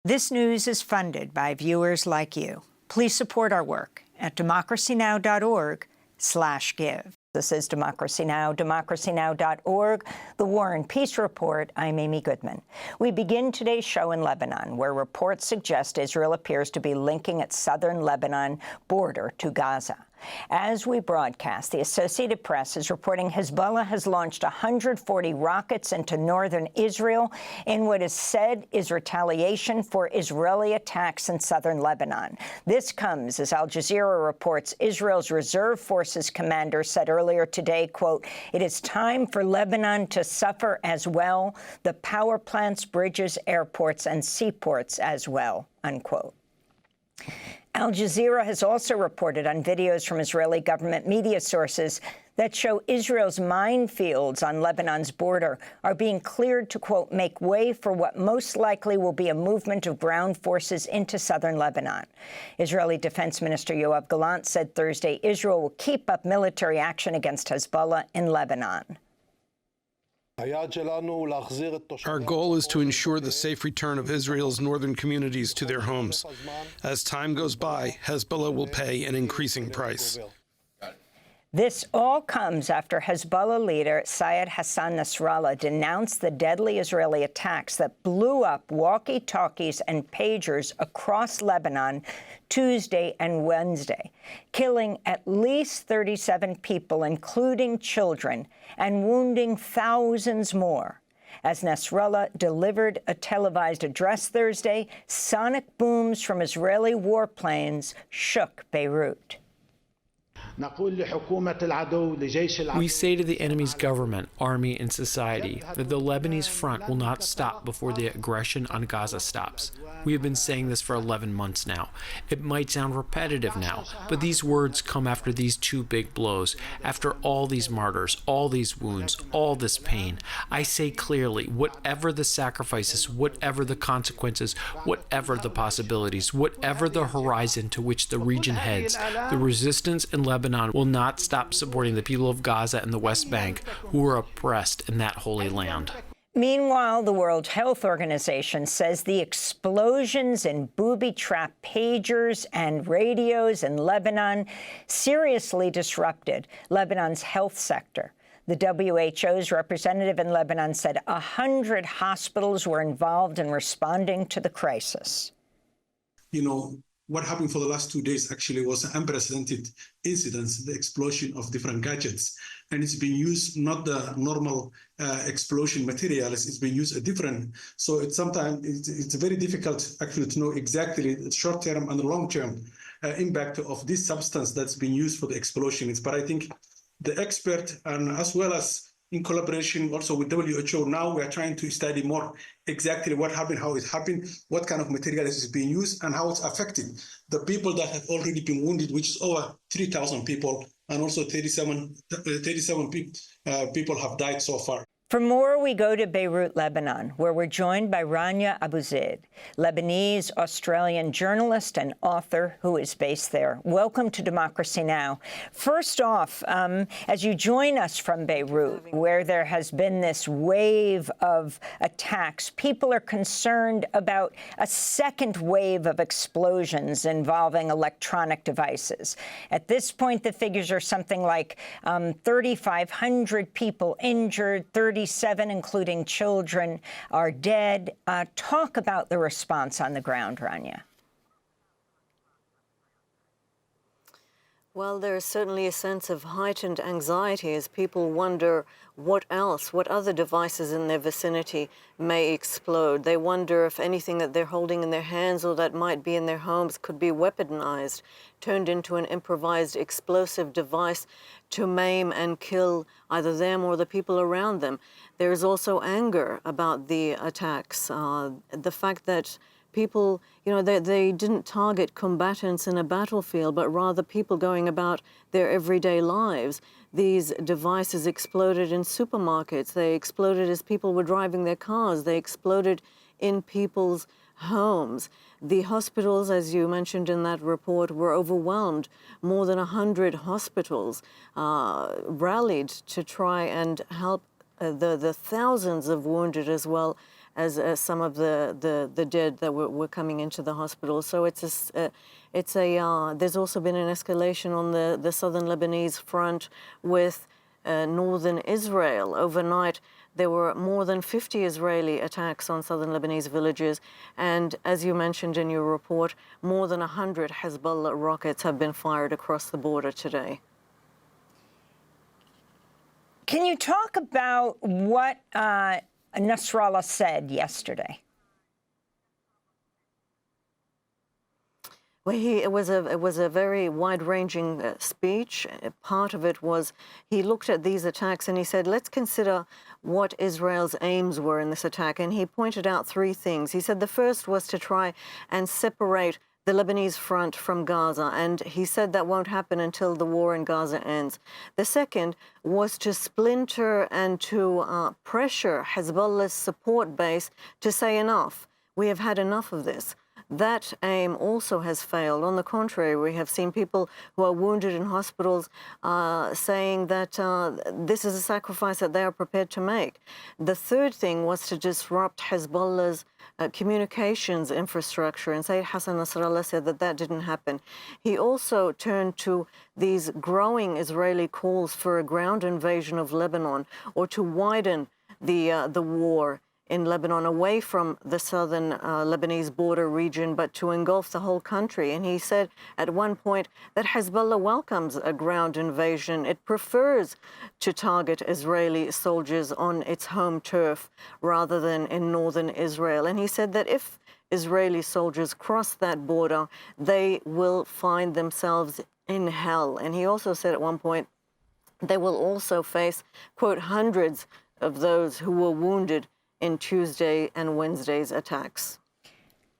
This news is funded by viewers like you. Please support our work at democracynow.org/give. This is Democracy Now!, democracynow.org, the War and Peace Report. I'm Amy Goodman. We begin today's show in Lebanon, where reports suggest Israel appears to be linking its southern Lebanon border to Gaza. As we broadcast, the Associated Press is reporting Hezbollah has launched 140 rockets into northern Israel in what is said is retaliation for Israeli attacks in southern Lebanon. This comes as Al Jazeera reports Israel's reserve forces commander said earlier today, quote, "It is time for Lebanon to suffer as well, the power plants, bridges, airports, and seaports as well," unquote. Al Jazeera has also reported on videos from Israeli government media sources that show Israel's minefields on Lebanon's border are being cleared to, quote, "make way for what most likely will be a movement of ground forces into southern Lebanon." Israeli Defense Minister Yoav Gallant said Thursday Israel will keep up military action against Hezbollah in Lebanon. Our goal is to ensure the safe return of Israel's northern communities to their homes. As time goes by, Hezbollah will pay an increasing price. This all comes after Hezbollah leader Syed Hassan Nasrallah denounced the deadly Israeli attacks that blew up walkie-talkies and pagers across Lebanon Tuesday and Wednesday, killing at least 37 people, including children, and wounding thousands more. As Nasrallah delivered a televised address Thursday, sonic booms from Israeli warplanes shook Beirut. We say to the enemy's government, army, and society that the Lebanese front will not stop before the aggression on Gaza stops. We have been saying this for 11 months now. It might sound repetitive now, but these words come after these two big blows, after all these martyrs, all these wounds, all this pain. I say clearly, whatever the sacrifices, whatever the consequences, whatever the possibilities, whatever the horizon to which the region heads, the resistance in Lebanon will not stop supporting the people of Gaza and the West Bank who are oppressed in that holy land. Meanwhile, the World Health Organization says the explosions in booby-trapped pagers and radios in Lebanon seriously disrupted Lebanon's health sector. The WHO's representative in Lebanon said 100 hospitals were involved in responding to the crisis. What happened for the last 2 days actually was an unprecedented incident, the explosion of different gadgets. And it's being used, not the normal explosion materials, it's being used different. So it's very difficult actually to know exactly the short-term and the long-term impact of this substance that's being used for the explosions. But I think the expert, and as well as in collaboration also with WHO, now we are trying to study more exactly what happened, how it happened, what kind of material is being used, and how it's affecting the people that have already been wounded, which is over 3,000 people, and also 37 people have died so far. For more, we go to Beirut, Lebanon, where we're joined by Rania Abouzeid, Lebanese-Australian journalist and author who is based there. Welcome to Democracy Now! First off, as you join us from Beirut, where there has been this wave of attacks, people are concerned about a second wave of explosions involving electronic devices. At this point, the figures are something like 3,500 people injured, 37, including children, are dead. Talk about the response on the ground, Rania. Well, there is certainly a sense of heightened anxiety as people wonder what other devices in their vicinity may explode. They wonder if anything that they're holding in their hands or that might be in their homes could be weaponized, turned into an improvised explosive device to maim and kill either them or the people around them. There is also anger about the attacks, the fact that people, they didn't target combatants in a battlefield, but rather people going about their everyday lives. These devices exploded in supermarkets. They exploded as people were driving their cars. They exploded in people's homes. The hospitals, as you mentioned in that report, were overwhelmed. More than 100 hospitals rallied to try and help the thousands of wounded as well some of the dead that were coming into the hospital. So there's also been an escalation on the southern Lebanese front with northern Israel. Overnight, there were more than 50 Israeli attacks on southern Lebanese villages. And as you mentioned in your report, more than 100 Hezbollah rockets have been fired across the border today. Can you talk about what Nasrallah said yesterday? Well, it was a very wide-ranging speech. Part of it was he looked at these attacks and he said, let's consider what Israel's aims were in this attack. And he pointed out three things. He said the first was to try and separate the Lebanese front from Gaza, and he said that won't happen until the war in Gaza ends. The second was to splinter and to pressure Hezbollah's support base to say enough. We have had enough of this. That aim also has failed. On the contrary, we have seen people who are wounded in hospitals saying that this is a sacrifice that they are prepared to make. The third thing was to disrupt Hezbollah's communications infrastructure, and Sayyid Hassan Nasrallah said that that didn't happen. He also turned to these growing Israeli calls for a ground invasion of Lebanon, or to widen the war in Lebanon away from the southern Lebanese border region, but to engulf the whole country. And he said at one point that Hezbollah welcomes a ground invasion. It prefers to target Israeli soldiers on its home turf rather than in northern Israel. And he said that if Israeli soldiers cross that border, they will find themselves in hell. And he also said at one point they will also face, quote, hundreds of those who were wounded in Tuesday and Wednesday's attacks.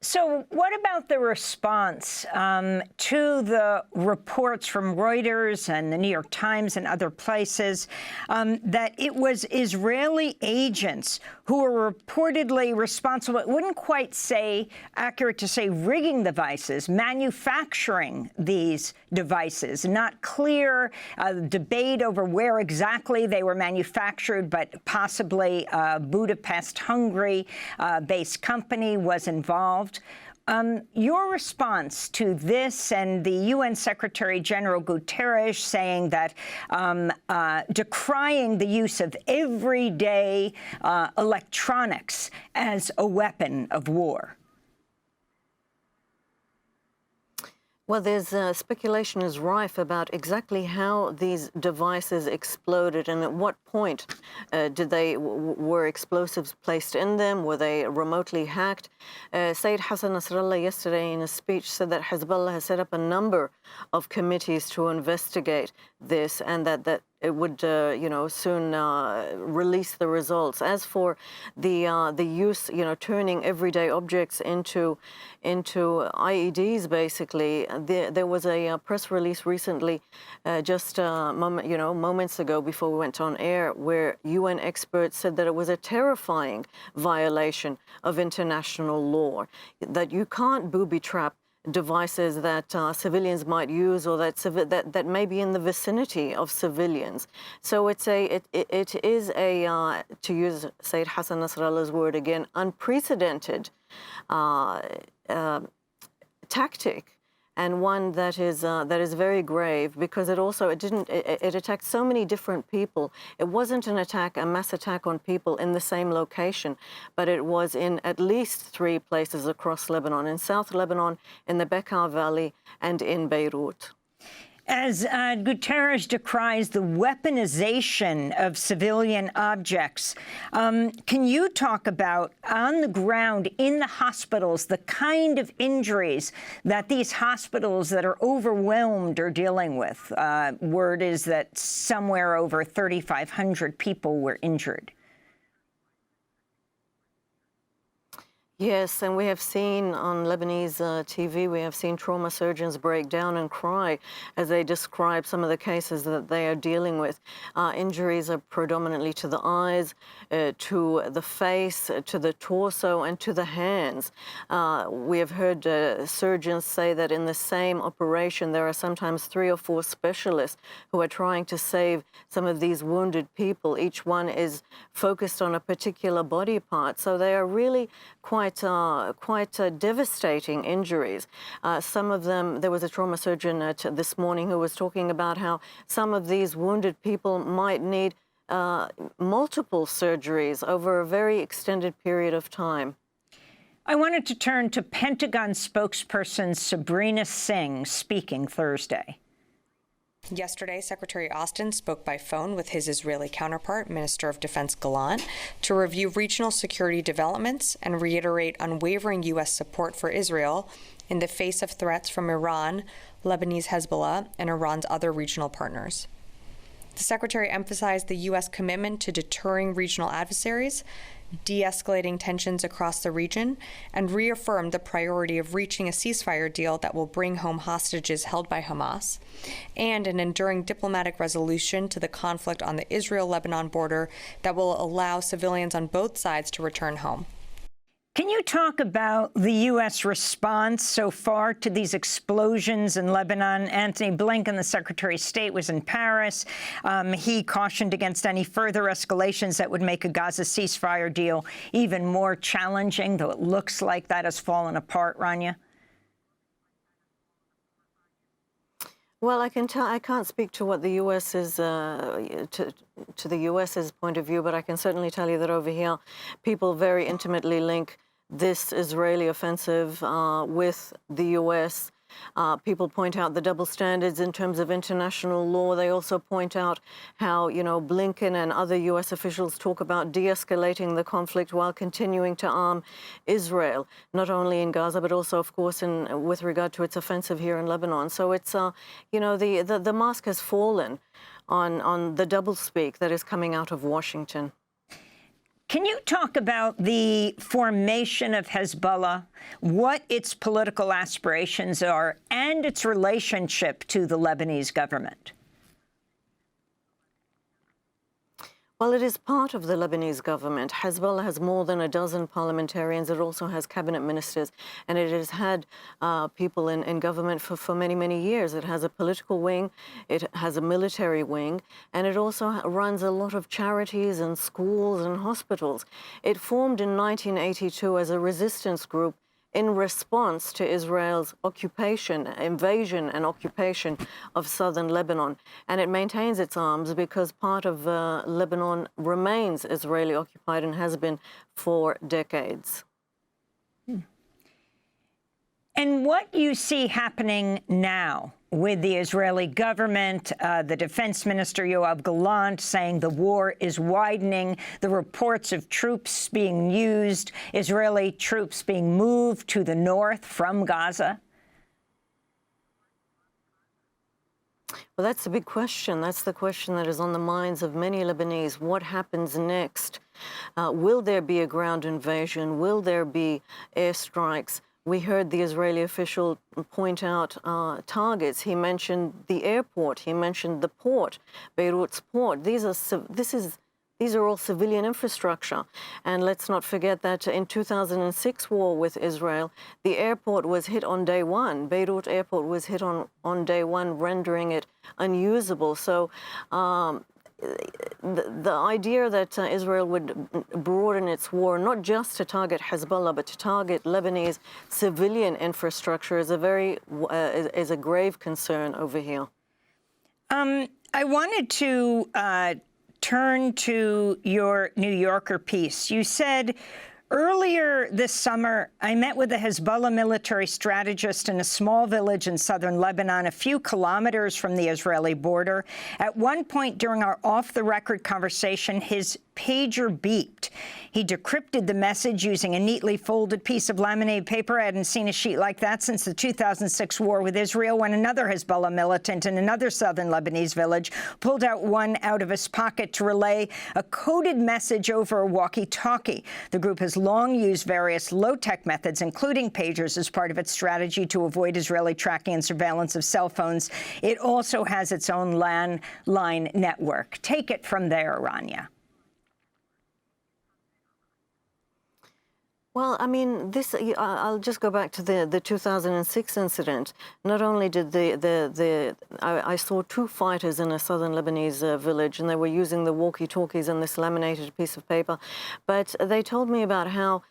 So what about the response to the reports from Reuters and the New York Times and other places that it was Israeli agents who were reportedly responsible, it wouldn't quite say, accurate to say rigging devices, manufacturing these devices, not clear, debate over where exactly they were manufactured, but possibly a Budapest, Hungary-based company was involved. Your response to this and the UN Secretary General Guterres saying that, decrying the use of everyday electronics as a weapon of war? Well, there's speculation is rife about exactly how these devices exploded and at what point were explosives placed in them? Were they remotely hacked? Sayyid Hassan Nasrallah yesterday in a speech said that Hezbollah has set up a number of committees to investigate this, and that it would, soon release the results. As for the use, turning everyday objects into IEDs, basically, there was a press release recently, moments ago before we went on air, where UN experts said that it was a terrifying violation of international law, that you can't booby-trap devices that civilians might use, or that may be in the vicinity of civilians. So it is a to use Sayyid Hassan Nasrallah's word again, unprecedented tactic, and one that is very grave, because it attacked so many different people. It wasn't a mass attack on people in the same location, but it was in at least 3 places across Lebanon: in South Lebanon, in the Bekaa Valley, and in Beirut. As Guterres decries the weaponization of civilian objects, can you talk about, on the ground, in the hospitals, the kind of injuries that these hospitals that are overwhelmed are dealing with? Word is that somewhere over 3,500 people were injured. Yes, and we have seen on Lebanese TV, we have seen trauma surgeons break down and cry as they describe some of the cases that they are dealing with. Injuries are predominantly to the eyes, to the face, to the torso, and to the hands. We have heard surgeons say that in the same operation, there are sometimes 3 or 4 specialists who are trying to save some of these wounded people. Each one is focused on a particular body part, so they are really quite devastating injuries. Some of them, there was a trauma surgeon this morning who was talking about how some of these wounded people might need multiple surgeries over a very extended period of time. I wanted to turn to Pentagon spokesperson Sabrina Singh speaking Thursday. Yesterday, Secretary Austin spoke by phone with his Israeli counterpart, Minister of Defense Gallant, to review regional security developments and reiterate unwavering U.S. support for Israel in the face of threats from Iran, Lebanese Hezbollah, and Iran's other regional partners. The Secretary emphasized the U.S. commitment to deterring regional adversaries, de-escalating tensions across the region, and reaffirmed the priority of reaching a ceasefire deal that will bring home hostages held by Hamas, and an enduring diplomatic resolution to the conflict on the Israel-Lebanon border that will allow civilians on both sides to return home. Can you talk about the U.S. response so far to these explosions in Lebanon? Antony Blinken, the Secretary of State, was in Paris. He cautioned against any further escalations that would make a Gaza ceasefire deal even more challenging, though it looks like that has fallen apart, Rania. Well, I can't speak to what the U.S. is to the U.S.'s point of view, but I can certainly tell you that over here, people very intimately link this Israeli offensive with the U.S. People point out the double standards in terms of international law. They also point out how, Blinken and other U.S. officials talk about de-escalating the conflict while continuing to arm Israel, not only in Gaza, but also, of course, with regard to its offensive here in Lebanon. So it's, the mask has fallen on the doublespeak that is coming out of Washington. Can you talk about the formation of Hezbollah, what its political aspirations are, and its relationship to the Lebanese government? Well, it is part of the Lebanese government. Hezbollah has more than a dozen parliamentarians. It also has cabinet ministers, and it has had people in government for many, many years. It has a political wing, it has a military wing, and it also runs a lot of charities and schools and hospitals. It formed in 1982 as a resistance group in response to Israel's invasion and occupation of southern Lebanon. And it maintains its arms because part of Lebanon remains Israeli occupied and has been for decades. And what you see happening now with the Israeli government, the defense minister Yoav Gallant saying the war is widening, the reports of troops being used, Israeli troops being moved to the north from Gaza? Well, that's a big question. That's the question that is on the minds of many Lebanese. What happens next? Will there be a ground invasion? Will there be airstrikes? We heard the Israeli official point out targets. He mentioned the airport. He mentioned the port, Beirut's port. These are all civilian infrastructure. And let's not forget that in 2006 war with Israel, the airport was hit on day one. Beirut airport was hit on day one, rendering it unusable. So the idea that Israel would broaden its war not just to target Hezbollah but to target Lebanese civilian infrastructure is a grave concern over here. I wanted to turn to your New Yorker piece. You said, earlier this summer, I met with a Hezbollah military strategist in a small village in southern Lebanon, a few kilometers from the Israeli border. At one point during our off-the-record conversation, his pager beeped. He decrypted the message using a neatly folded piece of laminated paper. I hadn't seen a sheet like that since the 2006 war with Israel, when another Hezbollah militant in another southern Lebanese village pulled out one out of his pocket to relay a coded message over a walkie-talkie. The group has long used various low-tech methods, including pagers, as part of its strategy to avoid Israeli tracking and surveillance of cell phones. It also has its own landline network. Take it from there, Rania. Well, I mean, I'll just go back to the 2006 incident. Not only did I saw two fighters in a southern Lebanese village, and they were using the walkie-talkies and this laminated piece of paper, but they told me about how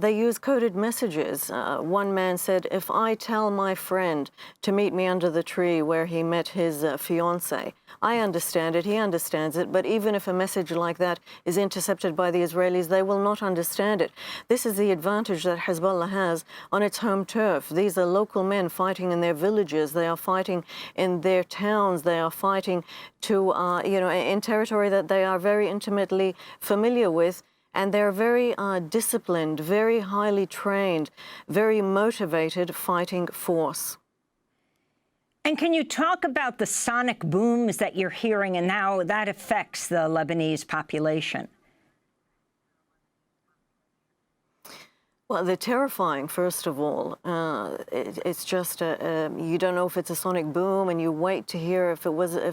they use coded messages. One man said, if I tell my friend to meet me under the tree where he met his fiancée, I understand it, he understands it, but even if a message like that is intercepted by the Israelis, they will not understand it. This is the advantage that Hezbollah has on its home turf. These are local men fighting in their villages. They are fighting in their towns. They are fighting to, in territory that they are very intimately familiar with. And they're very disciplined, very highly trained, very motivated fighting force. And can you talk about the sonic booms that you're hearing and how that affects the Lebanese population? Well, they're terrifying, first of all. It's just, you don't know if it's a sonic boom, and you wait to hear if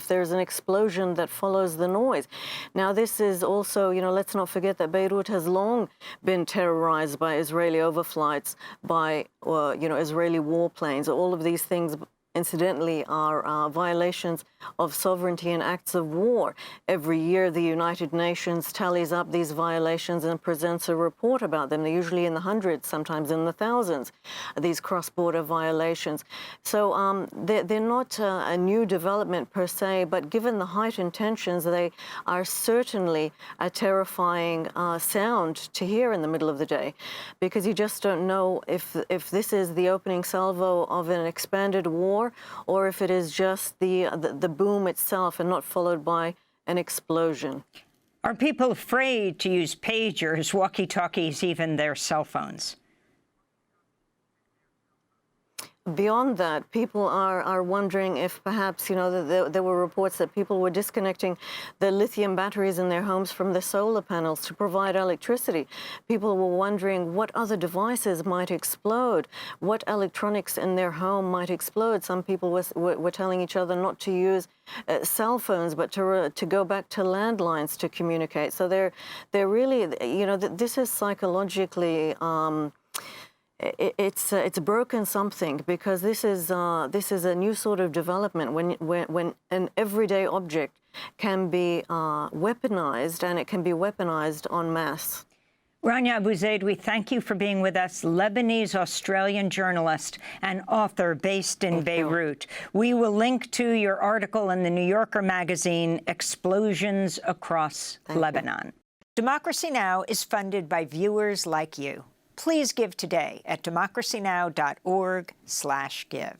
there's an explosion that follows the noise. Now, this is also, let's not forget that Beirut has long been terrorized by Israeli overflights, by, Israeli warplanes. All of these things, incidentally, are violations of sovereignty and acts of war. Every year, the United Nations tallies up these violations and presents a report about them. They're usually in the hundreds, sometimes in the thousands, these cross-border violations. So they're not a new development per se, but given the heightened tensions, they are certainly a terrifying sound to hear in the middle of the day, because you just don't know if this is the opening salvo of an expanded war, or if it is just the boom itself and not followed by an explosion. Are people afraid to use pagers, walkie-talkies, even their cell phones? Beyond that, people are wondering if perhaps, there were reports that people were disconnecting the lithium batteries in their homes from the solar panels to provide electricity. People were wondering what other devices might explode, what electronics in their home might explode. Some people were telling each other not to use cell phones, but to go back to landlines to communicate. So they're really, this is psychologically it's broken something, because this is a new sort of development when an everyday object can be weaponized, and it can be weaponized en masse. Rania Abouzeid, we thank you for being with us, Lebanese-Australian journalist and author based in Beirut. We will link to your article in the New Yorker magazine, Explosions Across Lebanon. Democracy Now! Is funded by viewers like you. Please give today at democracynow.org/give.